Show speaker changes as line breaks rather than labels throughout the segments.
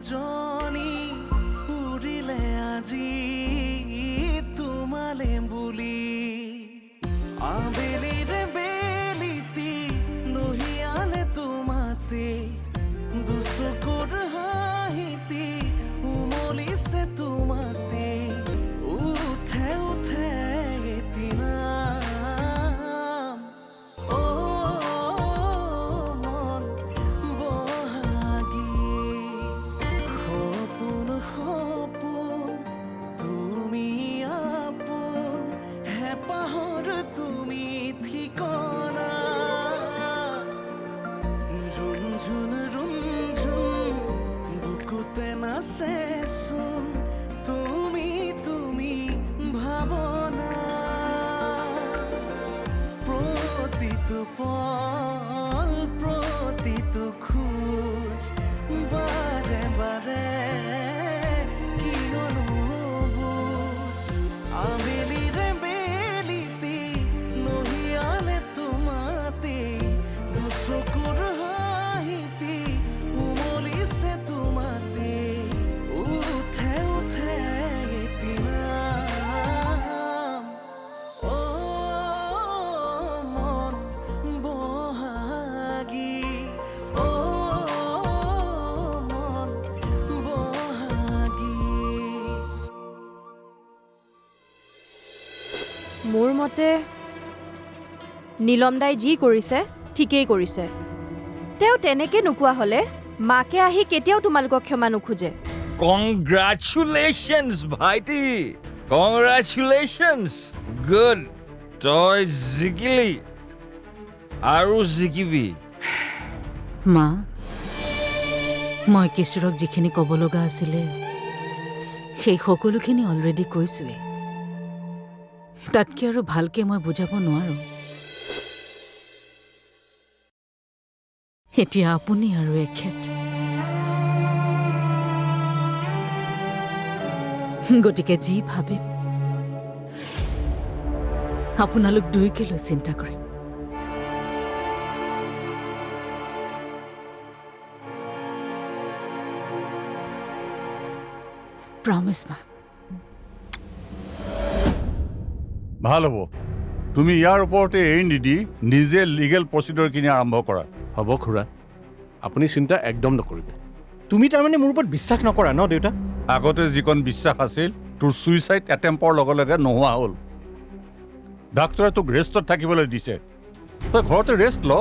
জনী উৰিলে আজি তোমালে বুলি আবেলিৰে বেলিতি লহিয়ালে তোমাতে দুচকুৰ হাঁহিতি উমলিছে তোমাতে উঠে উঠে এদিনাম অ মন বহাগী সপোন সপোন তুমি আপোন হেঁপাহৰ তুমি ঠিকনা ৰুণঝুন ৰুণঝুন বুকুতে নাচেচোন তুমি তুমি ভাৱনা প্ৰতিটো পল প্ৰতিটো খোজ বাৰে বাৰে কিয়নো বুজ আবেলিৰে বেলিতি লহিয়ালে তোমাতে দুচকুৰ হাঁহিতি উমলিছে তোমাতে উঠে উঠে এদিনাম অ মন বহাগী অ মন বহাগী
মোৰ মতে নীলম দাই যি কৰিছে ঠিকেই কৰিছে তেওঁ তেনেকে নোকোৱা হলে মাকে আহি কেতিয়াও তোমালোকক ক্ষমা নোখোজে
কংগ্ৰাচুলেশ্যনছ ভাইটি কংগ্ৰাচুলেশ্যনছ গুড তই জিকিলি আৰু জিকিবি
মা মই কিশোৰক যিখিনি ক'ব লগা আছিলে সেই সকলোখিনি অলৰেডি কৈছোৱেই তাতকৈ আৰু ভালকৈ মই বুজাব নোৱাৰো এতিয়া আপুনি আৰু এখেত গতিকে যি ভাবে আপোনালোক দুয়োকে লৈ চিন্তা কৰিম প্ৰমিছ মা
ভাল হ'ব তুমি ইয়াৰ ওপৰতে এৰি নিদি নিজে লিগেল প্ৰচিডৰখিনি আৰম্ভ কৰা
হ'ব খুৰা আপুনি চিন্তা একদম নকৰিব
তুমি তাৰমানে মোৰ ওপৰত বিশ্বাস নকৰা ন দেউতা
আগতে যিকণ বিশ্বাস আছিল তোৰ ছুইচাইড এটেম্পৰ লগে লগে নোহোৱা হ'ল ডাক্তৰে তোক ৰেষ্টত থাকিবলৈ দিছে তই ঘৰতে ৰেষ্ট ল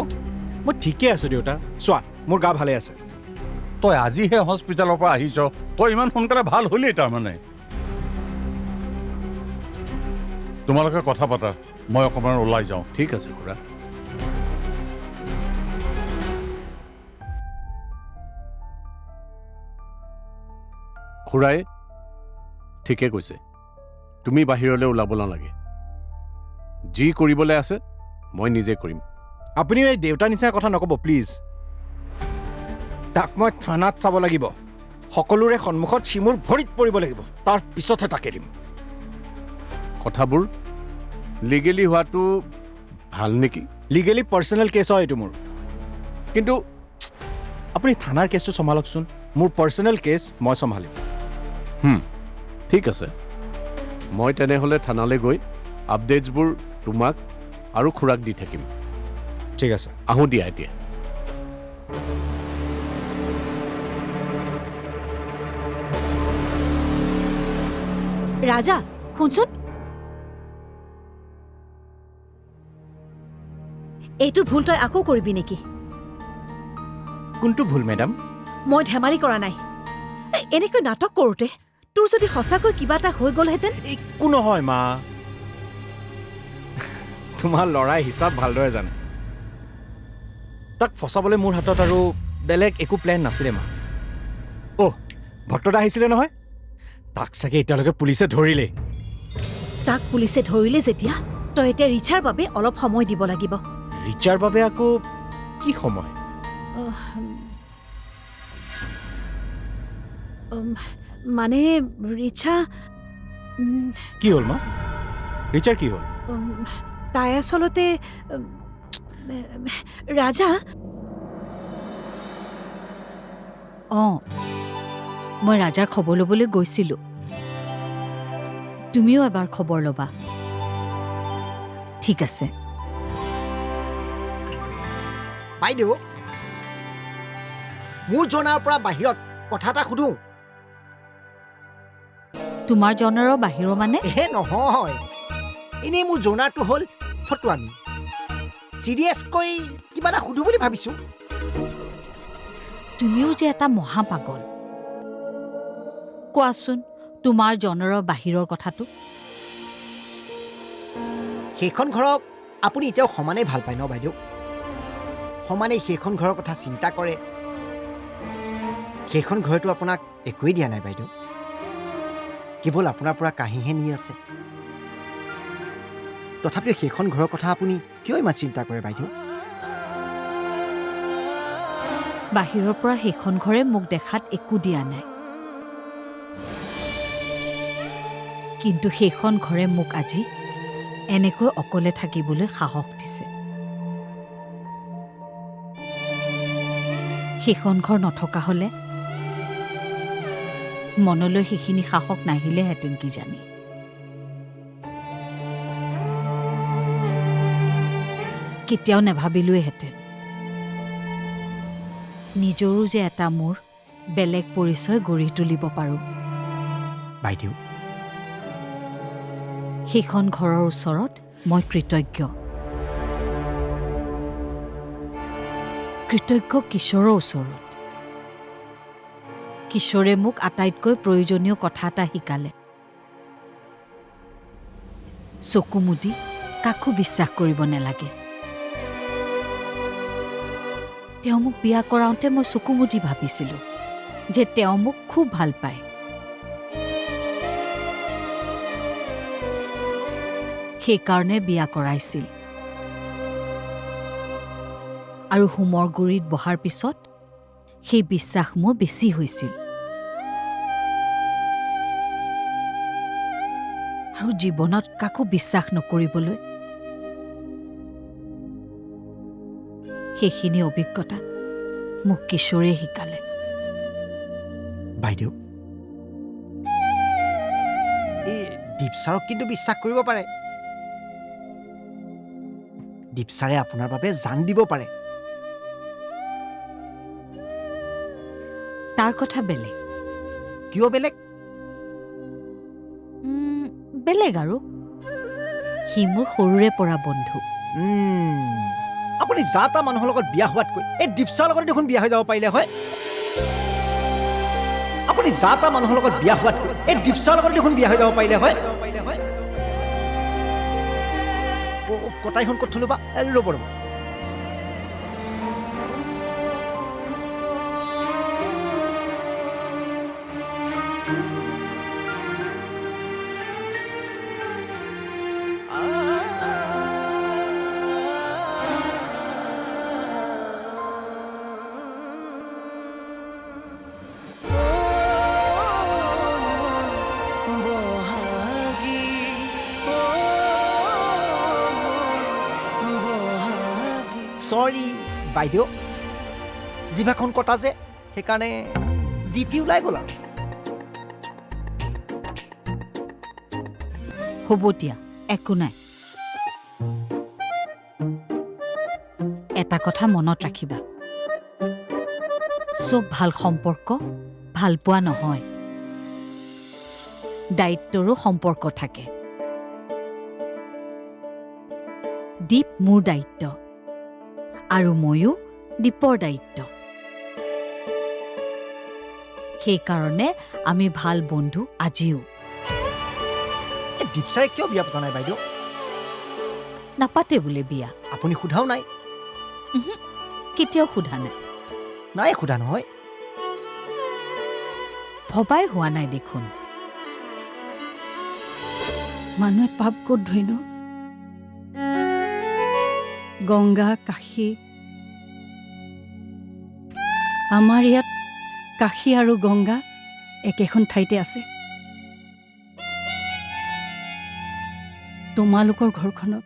মই ঠিকে আছো দেউতা চোৱা মোৰ গা ভালে আছে
তই আজিহে হস্পিটেলৰ পৰা আহিছ তই ইমান সোনকালে ভাল হ'লি তাৰমানে তোমালোকে কথা পাতা মই অকণমান ওলাই যাওঁ
ঠিক আছে খুৰা খুৰাই ঠিকে কৈছে তুমি বাহিৰলৈ ওলাব নালাগে যি কৰিবলৈ আছে মই নিজে কৰিম
আপুনি এই দেউতাৰ নিচিনা কথা নক'ব প্লিজ তাক মই থানাত চাব লাগিব সকলোৰে সন্মুখত সি মোৰ ভৰিত পৰিব লাগিব তাৰ পিছতহে তাকে দিম
কথাবোৰ লিগেলি হোৱাটো ভাল নেকি
লিগেলি পাৰ্চনেল কেছ হয় এইটো মোৰ কিন্তু আপুনি থানাৰ কেছটো চম্ভালকচোন মোৰ পাৰ্চনেল কেছ মই চম্ভালিম
ঠিক আছে মই তেনেহ'লে থানালৈ গৈ আপডেটছবোৰ তোমাক আৰু খুৰাক দি থাকিম
ঠিক আছে
আহোঁ দিয়া এতিয়া
ৰাজা শুনচোন এইটো ভুল তই আকৌ কৰিবি নেকি
কোনটো ভুল মেডাম
মই ধেমালি কৰা নাই এনেকৈ নাটক কৰোঁতে তোৰ যদি সঁচাকৈ কিবা এটা হৈ গ'লহেঁতেন
একো নহয় মা তোমাৰ ল'ৰাই হিচাপ ভালদৰে জানে তাক ফচাবলৈ মোৰ হাতত আৰু বেলেগ একো প্লেন নাছিলে মা অ' ভক্তদা আহিছিলে নহয় তাক চাগে এতিয়ালৈকে পুলিচে ধৰিলে
তাক পুলিচে ধৰিলে যেতিয়া তই এতিয়া ৰিচাৰ বাবে অলপ সময় দিব লাগিব
ৰিচাৰ বাবে আকৌ কি সময়
মানে ৰিচা
কি হ'ল মা ৰিচাৰ কি হ'ল
তাই আচলতে ৰাজা
অঁ মই ৰাজাৰ খবৰ ল'বলৈ গৈছিলোঁ। তুমিও এবাৰ খবৰ ল'বা। ঠিক আছে।
বাইদেউ মোৰ জনাৰ পৰা বাহিৰত কথা এটা সুধো।
তোমাৰ জনাৰৰ বাহিৰৰ মানে?
নহয়, এনেই মোৰ জনাৰটো হ'ল ফটুৱামি। চিৰিয়াছকৈ কিবা এটা সুধো বুলি ভাবিছো।
তুমিও যে এটা মহাপাগল। কোৱাচোন তোমাৰ জনাৰৰ বাহিৰৰ কথাটো।
সেইখন ঘৰক আপুনি এতিয়াও সমানেই ভাল পায় ন বাইদেউ? সমানেই সেইখন ঘৰৰ কথা চিন্তা কৰে। সেইখন ঘৰেতো আপোনাক একোৱেই দিয়া নাই বাইদেউ, কেৱল আপোনাৰ পৰা কাহিহে নি আছে। তথাপিও সেইখন ঘৰৰ কথা আপুনি কিয় ইমান চিন্তা কৰে বাইদেউ?
বাহিৰৰ পৰা সেইখন ঘৰে মোক দেখাত একো দিয়া নাই, কিন্তু সেইখন ঘৰে মোক আজি এনেকৈ অকলে থাকিবলৈ সাহস দিছে। সেইখন ঘৰ নথকা হ'লে মনলৈ সেইখিনি সাহস নাহিলেহেঁতেন কিজানি। কেতিয়াও নেভাবিলোৱেহেঁতেন নিজৰো যে এটা মোৰ বেলেগ পৰিচয় গঢ়ি তুলিব পাৰোঁ।
বাইদেউ
সেইখন ঘৰৰ ওচৰত মই কৃতজ্ঞ। কিশোৰৰ ওচৰত। কিশোৰে মোক আটাইতকৈ প্ৰয়োজনীয় কথা এটা শিকালে। চকু মুদি কাকো বিশ্বাস কৰিব নালাগে। তেওঁ মোক বিয়া কৰাওঁতে মই চকু মুদি ভাবিছিলোঁ যে তেওঁ মোক খুব ভাল পায়। সেইকাৰণে বিয়া কৰাইছিল। আৰু হোমৰ গুৰিত বহাৰ পিছত সেই বিশ্বাস মোৰ বেছি হৈছিল। আৰু জীৱনত কাকো বিশ্বাস নকৰিবলৈ সেইখিনি অভিজ্ঞতা মোক কিশোৰে শিকালে।
বাইদেউ এই দীপচাৰক কিন্তু বিশ্বাস কৰিব পাৰে। দীপচাৰে আপোনাৰ বাবে জান দিব পাৰে।
তাৰ কথা বেলেগ।
কিয় বেলেগ?
বেলেগ আৰু সি মোৰ সৰুৰে পৰা বন্ধু।
আপুনি যা তা মানুহৰ লগত বিয়া হোৱাতকৈ এই দীপচাৰ লগত দেখোন বিয়া হৈ যাব পাৰিলে হয়। আপুনি যা তা মানুহৰ লগত বিয়া হোৱাতকৈ এই দীপচাৰ লগত দেখোন বিয়া হৈ যাব পাৰিলে হয়। কটাইখন ক'ত থলো বা? ৰ'ব ৰ'ব। চৰি বাইদেউ, জিভাখন কটা যে সেইকাৰণে জিতি ওলাই গ'ল আৰু।
হ'ব দিয়া, একো নাই। এটা কথা মনত ৰাখিবা, চব ভাল সম্পৰ্ক ভাল পোৱা নহয়, দায়িত্বৰো সম্পৰ্ক থাকে। দীপ মোৰ দায়িত্ব আৰু ময়ো দীপৰ দায়িত্ব। সেইকাৰণে আমি ভাল বন্ধু আজিও।
দীপচাৰে কিয় বিয়া পতা নাই বাইদেউ?
নাপাতে বোলে বিয়া।
আপুনি সোধাও নাই?
কেতিয়াও সোধা নাই।
নাই সোধা নহয়?
ভবাই হোৱা নাই দেখোন। মানুহে পাপ ক'ত ধুই ন? গংগা, কাশী। আমাৰ ইয়াত কাশী আৰু গংগা একেখন ঠাইতে আছে। তোমালোকৰ ঘৰখনত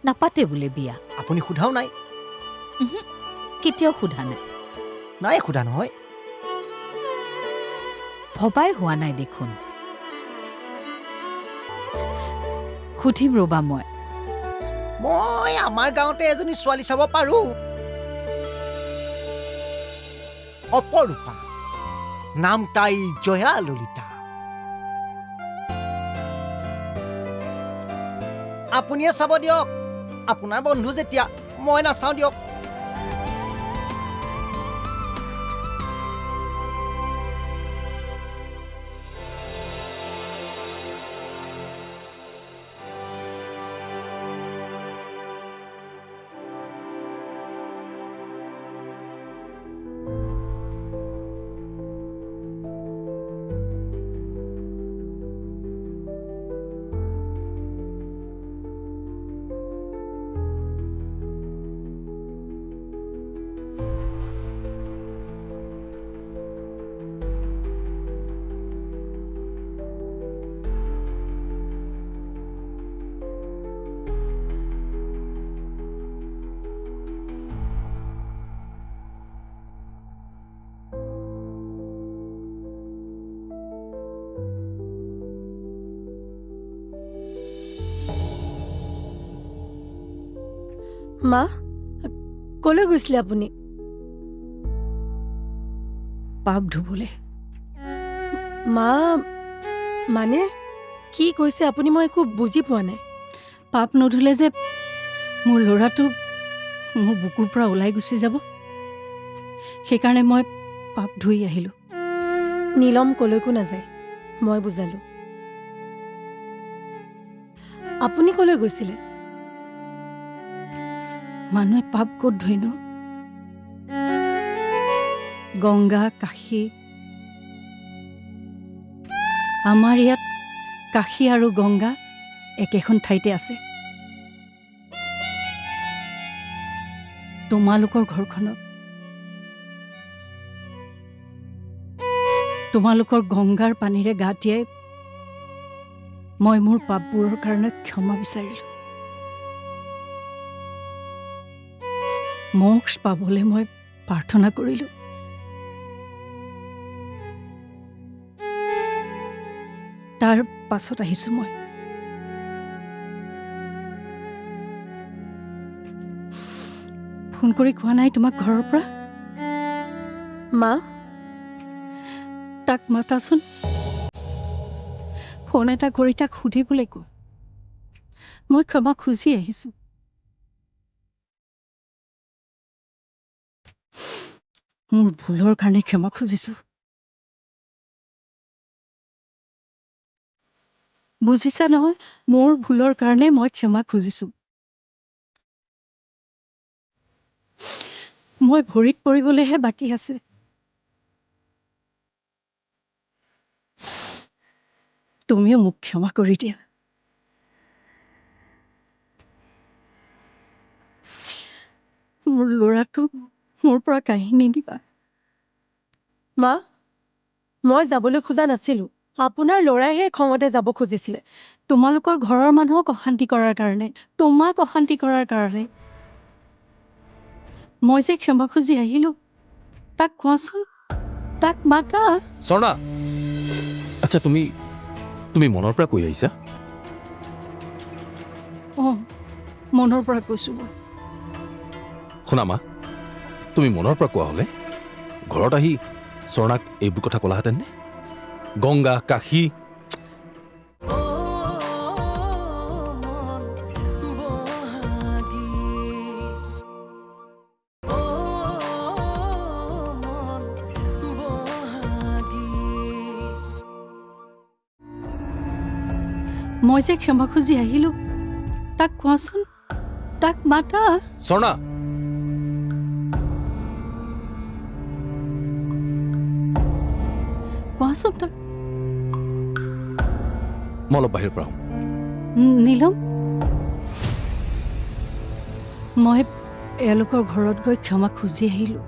নাপাতে বোলে বিয়া।
আপুনি সোধাও নাই?
কেতিয়াও সোধা নাই।
নাই সোধা নহয়।
ভবাই হোৱা নাই দেখোন। সুধিম ৰ'বা মই।
মই আমাৰ গাঁৱতে এজনী ছোৱালী চাব পাৰোঁ। অপৰূপা, নাম তাই জয়া ললিতা। আপুনিয়ে চাব দিয়ক, আপোনাৰ বন্ধু যেতিয়া, মই নাচাওঁ দিয়ক।
মা, কলৈ গৈছিলে আপুনি?
পাপ ধুবলৈ।
মা, মানে কি কৈছে আপুনি? মই একো বুজি পোৱা নাই।
পাপ নধুলে যে মোৰ ল'ৰাটো মোৰ বুকুৰ পৰা ওলাই গুচি যাব, সেইকাৰণে মই পাপ ধুই আহিলোঁ।
নীলম কলৈকো নাযায়, মই বুজালোঁ। আপুনি কলৈ গৈছিলে?
মানুহে পাপ ক'ত ধুইনো? গংগা, কাশী। আমাৰ ইয়াত কাশী আৰু গংগা একেখন ঠাইতে আছে। তোমালোকৰ ঘৰখনত, তোমালোকৰ গংগাৰ পানীৰে গা তিয়াই মই মোৰ পাপবোৰৰ কাৰণে ক্ষমা বিচাৰিলোঁ। মোক্ষ পাবলৈ মই প্ৰাৰ্থনা কৰিলোঁ। তাৰ পাছত আহিছোঁ মই। ফোন কৰি কোৱা নাই তোমাক ঘৰৰ পৰা?
মা,
তাক মাতাচোন। ফোন এটা কৰি তাক সুধিবলৈ কওঁ, মই ক্ষমা খুজি আহিছোঁ। মোৰ ভুলৰ কাৰণে ক্ষমা খুজিছোঁ। বুজিছা নহয়, মোৰ ভুলৰ কাৰণে মই ক্ষমা খুজিছোঁ। মই ভৰিত পৰিবলৈহে বাকী আছে। তুমিও মোক ক্ষমা কৰি দিয়া। মোৰ ল'ৰাটো মোৰ পৰা কাঢ়ি নিদিবা।
মা, মই যাবলৈ খোজা নাছিলোঁ। আপোনাৰ ল'ৰাইহে খঙতে যাব খুজিছিলে।
তোমালোকৰ ঘৰৰ মানুহক অশান্তি কৰাৰ কাৰণে, তোমাক অশান্তি কৰাৰ কাৰণে মই যে ক্ষমা খুজি আহিলোঁ। তাক কোৱাচোন, তাক মাতা।
স্বৰ্ণা, আচ্ছা তুমি মনৰ পৰা কৈ আহিছা?
অঁ, মনৰ পৰা কৈছোঁ মই।
শুনা মা, তুমি মনৰ পৰা কোৱা হ'লে ঘৰত আহি স্বৰ্ণাক এইবোৰ কথা ক'লাহেঁতেন নে? গংগা, কাশী।
মই যে ক্ষমা খুজি আহিলোঁ, তাক কোৱাচোন, তাক মাতা।
স্বৰ্ণা,
কোৱাচোন তাক।
মই অলপ বাহিৰৰ পৰা আহোঁ।
নীলম, মই এওঁলোকৰ ঘৰত গৈ ক্ষমা খুজি আহিলোঁ।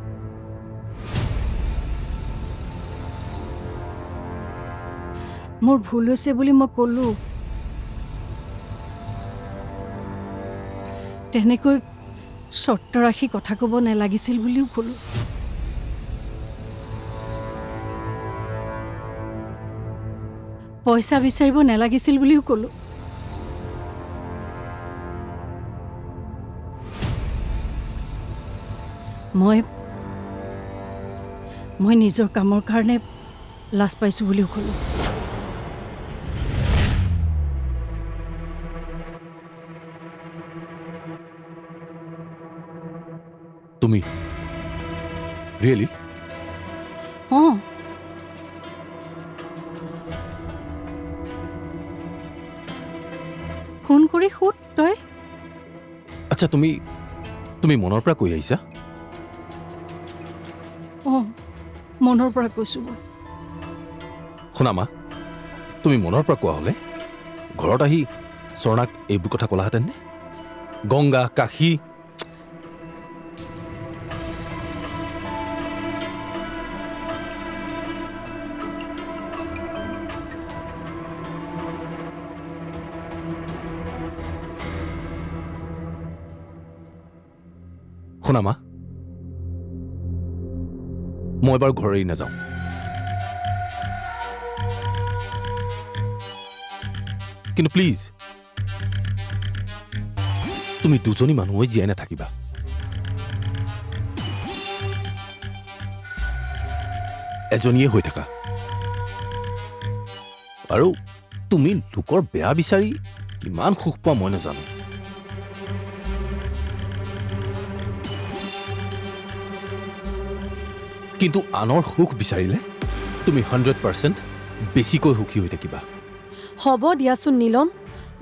মোৰ ভুল হৈছে বুলি মই ক'লোঁ। তেনেকৈ চৰ্ত ৰাখি কথা ক'ব নালাগিছিল বুলিও ক'লোঁ। পইচা বিচাৰিব নালাগিছিল বুলিও ক'লোঁ। মই নিজৰ কামৰ কাৰণে লাজ পাইছোঁ বুলিও ক'লোঁ।
তুমি ৰিয়েলি?
অঁ, ফোন কৰি সোধ তই।
আচ্ছা, তুমি মনৰ পৰা কৈ আহিছা?
অঁ, মনৰ পৰা কৈছোঁ মই।
শুনা মা, তুমি মনৰ পৰা কোৱা হ'লে ঘৰত আহি স্বৰ্ণাক এইবোৰ কথা ক'লাহেঁতেন নে? গংগা, কাশী, শুনা মা, মই এবাৰ ঘৰ এৰি নাযাওঁ। কিন্তু প্লিজ তুমি দুজনী মানুহ হৈ জীয়াই নাথাকিবা। এজনীয়ে হৈ থাকা। আৰু তুমি লোকৰ বেয়া বিচাৰি কিমান সুখ পোৱা মই নাজানো। কিন্তু আনৰ সুখ বিচাৰিলে তুমি 100% বেছিকৈ সুখী হৈ থাকিবা।
হ'ব দিয়াচোন নীলম,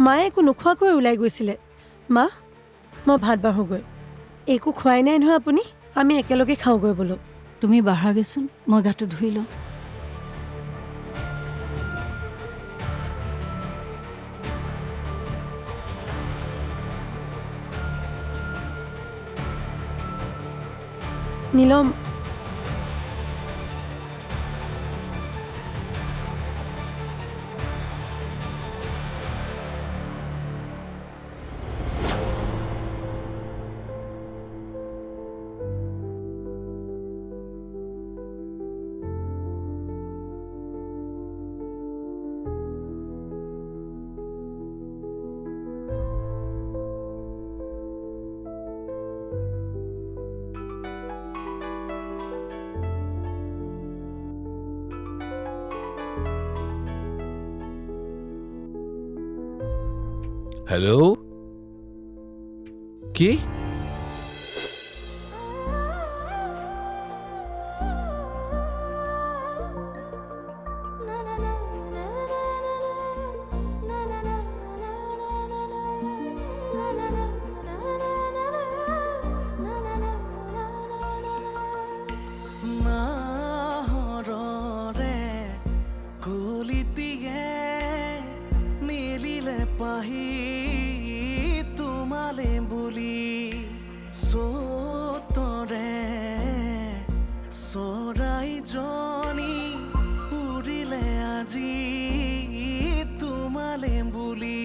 মায়ে একো নোখোৱাকৈ ওলাই গৈছিলে। মা, মই ভাত বাঢ়োগৈ। একো খোৱাই নাই নহয় আপুনি? আমি একেলগে খাওঁগৈ বোলো।
তুমি বাঢ়াগৈচোন, মই গাটো ধুই লওঁ।
নীলম,
হেল্ল', কি?
নাহৰৰে কুলিটিয়ে মিলিলে পাহি তোমালে বুলি চতৰে চৰাইজনী উৰিলে আজি তোমালে বুলি